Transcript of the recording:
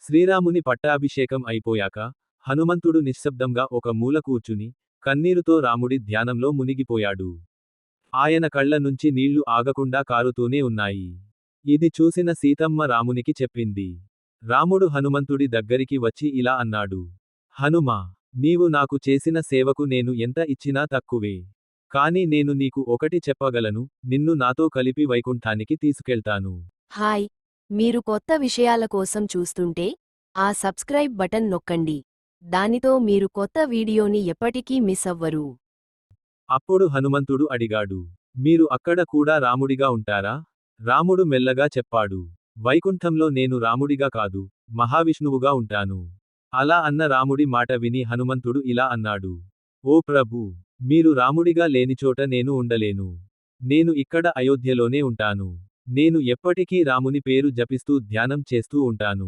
శ్రీరాముని పట్టాభిషేకం అయిపోయాక హనుమంతుడు నిశ్శబ్దంగా ఒక మూల కూర్చుని కన్నీరుతో రాముడి ధ్యానంలో మునిగిపోయాడు. ఆయన కళ్ళ నుంచి నీళ్లు ఆగకుండా కారుతూనే ఉన్నాయి. ఇది చూసిన సీతమ్మ రామునికి చెప్పింది. రాముడు హనుమంతుడి దగ్గరికి వచ్చి ఇలా అన్నాడు. హనుమా, నీవు నాకు చేసిన సేవకు నేను ఎంత ఇచ్చినా తక్కువే. కాని నేను నీకు ఒకటి చెప్పగలను, నిన్ను నాతో కలిపి వైకుంఠానికి తీసుకెళ్తాను. హాయ్, మీరు కొత్త విషయాల కోసం చూస్తుంటే ఆ సబ్స్క్రైబ్ బటన్ నొక్కండి. దానితో మీరు కొత్త వీడియోని ఎప్పటికీ మిస్ అవ్వరు. అప్పుడు హనుమంతుడు అడిగాడు. మీరు అక్కడ కూడా రాముడిగా ఉంటారా? రాముడు మెల్లగా చెప్పాడు. వైకుంఠంలో నేను రాముడిగా కాదు, మహావిష్ణువుగా ఉంటాను. అలా అన్న రాముడి మాట విని హనుమంతుడు ఇలా అన్నాడు. ఓ ప్రభూ, మీరు రాముడిగా లేనిచోట నేను ఉండలేను. నేను ఇక్కడ అయోధ్యలోనే ఉంటాను. నేను ఎప్పటికీ రాముని పేరు జపిస్తూ ధ్యానం చేస్తూ ఉంటాను.